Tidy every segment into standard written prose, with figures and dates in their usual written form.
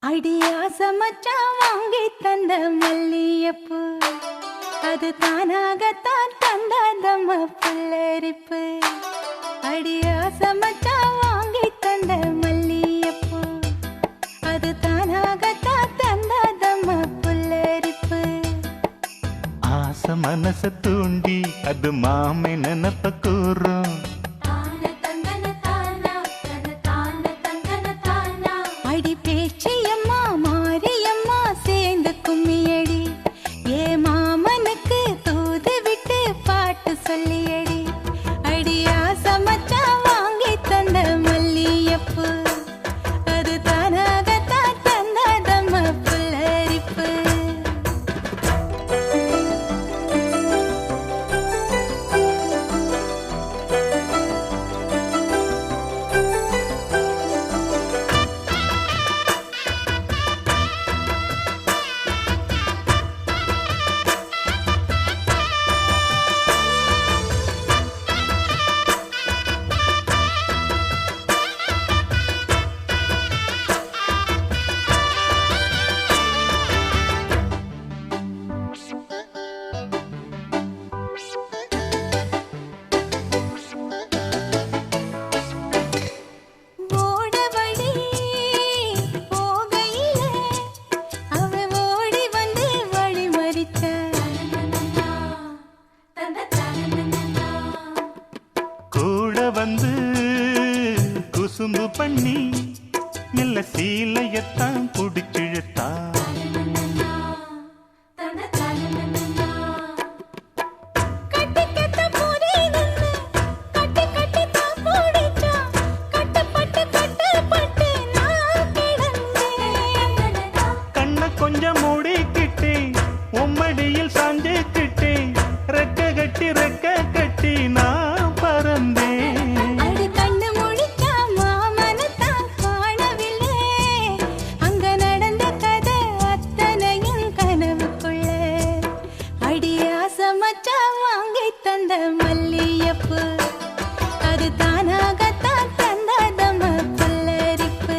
அடியாச மச்சான் வாங்கி தந்த மல்லியப்பு அது தானாகத்தான் தந்தாதம்ம புல்லரிப்பு. அடியாச மச்சான் வாங்கி தந்த மல்லியப்பு அது தானாகத்தான் தந்தாதம்ம புல்லரிப்பு. ஆச மனச தூண்டி அது மாமை நினப்ப கூறும். அடி பேச்சியம்மா மாரியம்மா சேர்ந்து கும்மியடி ஏ மாமனுக்கு தூது விட்டு பாட்டு சொல்லியடி. அடியாச மச்சான் வாங்கி தந்த மல்லியப்பு அது தானாகத்தான் தந்தாதம்ம புல்லரிப்பு. வந்து குசும்பு பண்ணி மெல்ல சீலையத்தான் புடிச்சிழுத்தா. கண்ண கொஞ்சம் மூடிக்கிட்டே உம்மடியில் சாஞ்சுக்கிட்டே ரெக்க கட்டி ரெக்க கட்டி நான் பறந்தேன். வாங்கி தந்த மல்லியப்பு அது தானாகத்தான் தந்தாதம்ம புல்லரிப்பு.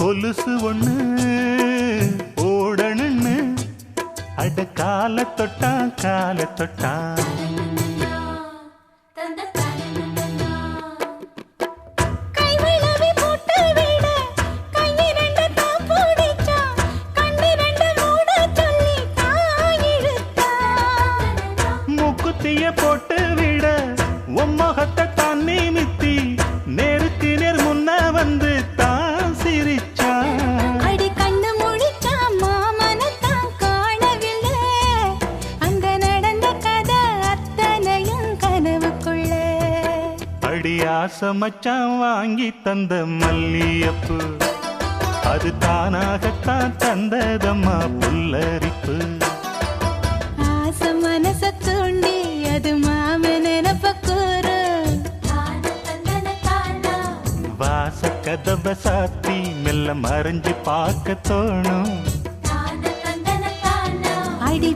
கொலுசு ஒண்ணு ஓடணுன்னு அட கால தொட்டா கால தொட்டா. மூக்குத்திய போட்டு விட உம்மகத்தை தான் நிமித்தி நேருக்கு நேர் முன்ன வந்து தான் சிரிச்சா. அடி கண்ணு முடிச்சா மாமனத்தான் காணவில்லை அங்க நடந்த கதை அத்தனையும் கனவுக்குள்ள. அடியாச மச்சான் வாங்கி தந்த மல்லியப்பு அது தானாகத்தான் தந்ததம்மா புல்லரிப்பு. ஆச மனச தூண்டி அது மாம நினப்ப கூறு. வாச கதவ சாத்தி மெல்ல மறைஞ்சு பார்க்க தோணும். அடி